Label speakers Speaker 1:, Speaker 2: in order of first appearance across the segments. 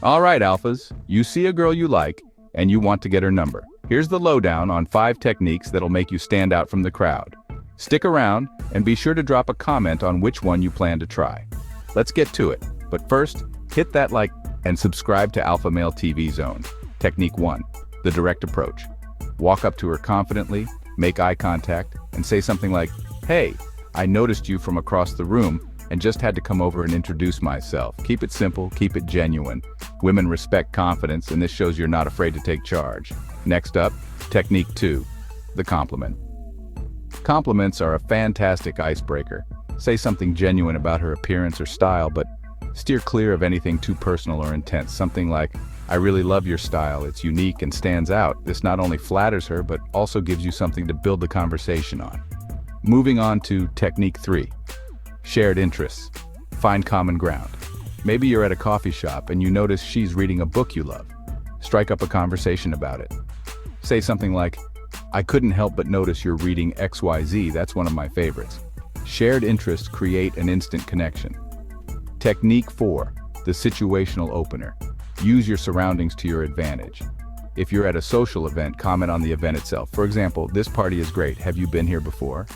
Speaker 1: All right, alphas, you see a girl you like, and you want to get her number. Here's the lowdown on 5 techniques that'll make you stand out from the crowd. Stick around, and be sure to drop a comment on which one you plan to try. Let's get to it, but first, hit that like and subscribe to Alpha Male TV Zone. Technique 1, the direct approach. Walk up to her confidently, make eye contact, and say something like, "Hey, I noticed you from across the room and just had to come over and introduce myself." Keep it simple, keep it genuine. Women respect confidence, and this shows you're not afraid to take charge. Next up, technique 2, the compliment. Compliments are a fantastic icebreaker. Say something genuine about her appearance or style, but steer clear of anything too personal or intense. Something like, "I really love your style, it's unique and stands out." This not only flatters her, but also gives you something to build the conversation on. Moving on to technique 3, shared interests. Find common ground. Maybe you're at a coffee shop and you notice she's reading a book you love. Strike up a conversation about it. Say something like, "I couldn't help but notice you're reading XYZ, that's one of my favorites." Shared interests create an instant connection. Technique 4, the situational opener. Use your surroundings to your advantage. If you're at a social event, comment on the event itself. For example, "This party is great, have you been here before?"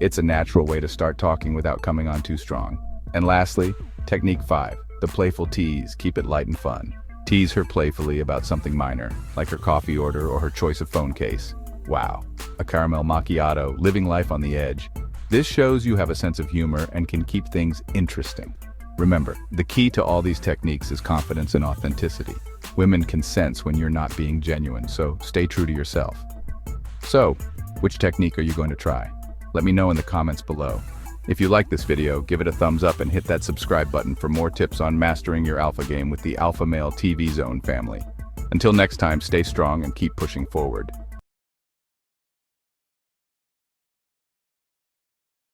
Speaker 1: It's a natural way to start talking without coming on too strong. And lastly, technique 5, the playful tease. Keep it light and fun. Tease her playfully about something minor, like her coffee order or her choice of phone case. Wow, a caramel macchiato, living life on the edge. This shows you have a sense of humor and can keep things interesting. Remember, the key to all these techniques is confidence and authenticity. Women can sense when you're not being genuine, so stay true to yourself. So, which technique are you going to try? Let me know in the comments below. If you like this video, give it a thumbs up and hit that subscribe button for more tips on mastering your alpha game with the Alpha Male TV Zone family. Until next time, stay strong and keep pushing forward.